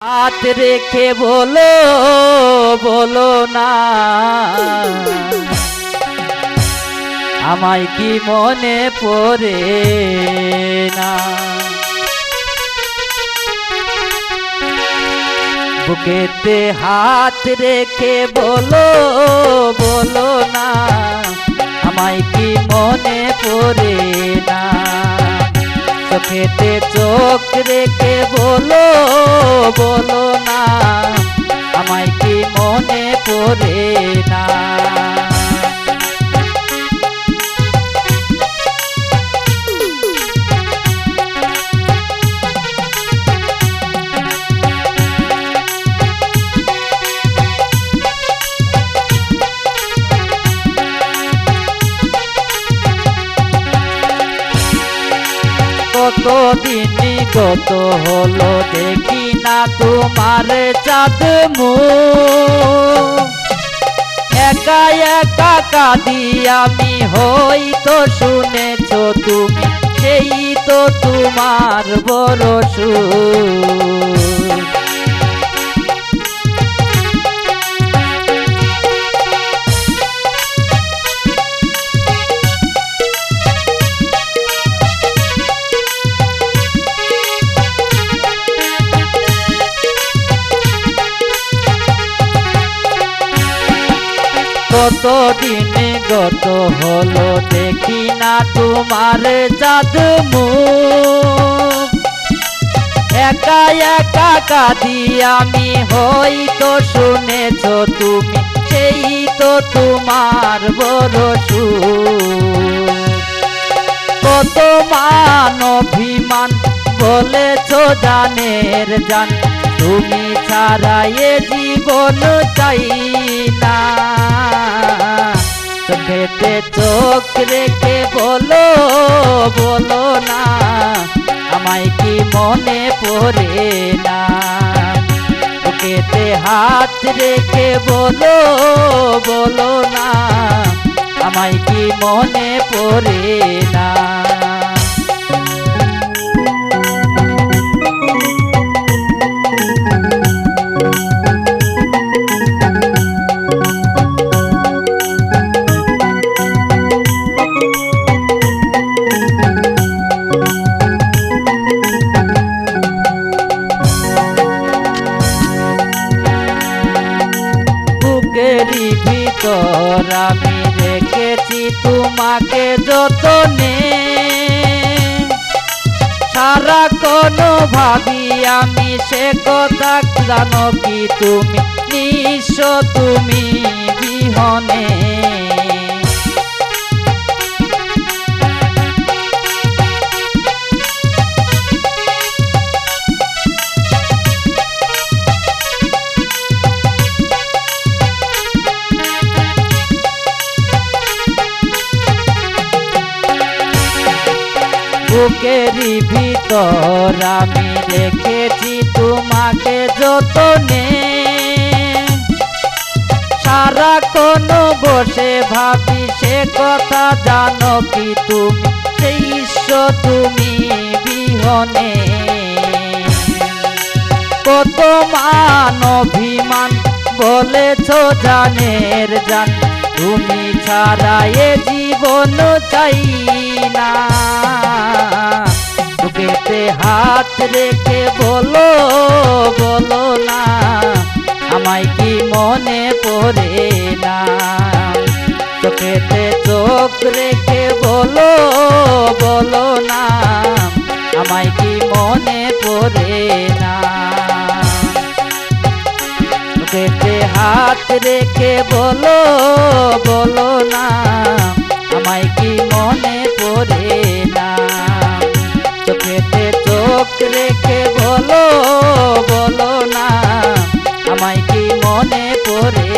হাত রেখে বলো বলো না আমায় কি মনে পড়ে না। বুকেতে হাত রেখে বলো বলো না আমায় কি মনে পড়ে না। চোখেতে চোখ রেখে বলো বলো না আমায় কি মনে পড়ে না। কতদিন গত হলো দেখি না তোমার চাঁদ মুখ। একা একা কাঁদি আমি হয়তো শুনেছ তুমি সেই তো তোমার বড় সুখ। কতদিন গত হলো দেখি না তোমার চাঁদ মুখ। একা একা কাঁদি আমি হয়তো শুনেছ তুমি সেই তো তোমার বড় সুখ। কত মান অভিমান বলেছ জানের জান তুমি ছাড়া এ জীবন চাই না। চোখেতে চোখ রেখে বলো বলো না আমায় কি মনে পড়ে না। চোখেতে হাত রেখে বলো বলো না আমায় কি মনে পড়ে না। বুকেরই ভিতর আমি রেখেছি তোমাকে যতনে। সারাক্ষণ ভাবি আমি সে কথা জানো কি তুমি নিঃস্ব তুমি বিহনে। বুকেরই ভিতর আমি রেখেছি তোমাকে যতনে। সারাক্ষণ বসে ভাবি সে কথা জানো কি তুমি সেই ঈশ্বর তুমি বিহনে। কত মান অভিমান বলেছ জানের জান তুমি ছাড়া এ জীবন চাই না। বুকেতে হাত রেখে বলো বলো না আমায় কি মনে পড়ে না। চোখেতে চোখ রেখে বলো বলো না আমায় কি মনে পড়ে না। চোখেতে হাত রেখে বলো বলো না আমায় কি মনে পড়ে না। চোখেতে চোখ রেখে বলো বলো না আমায় কি মনে পড়ে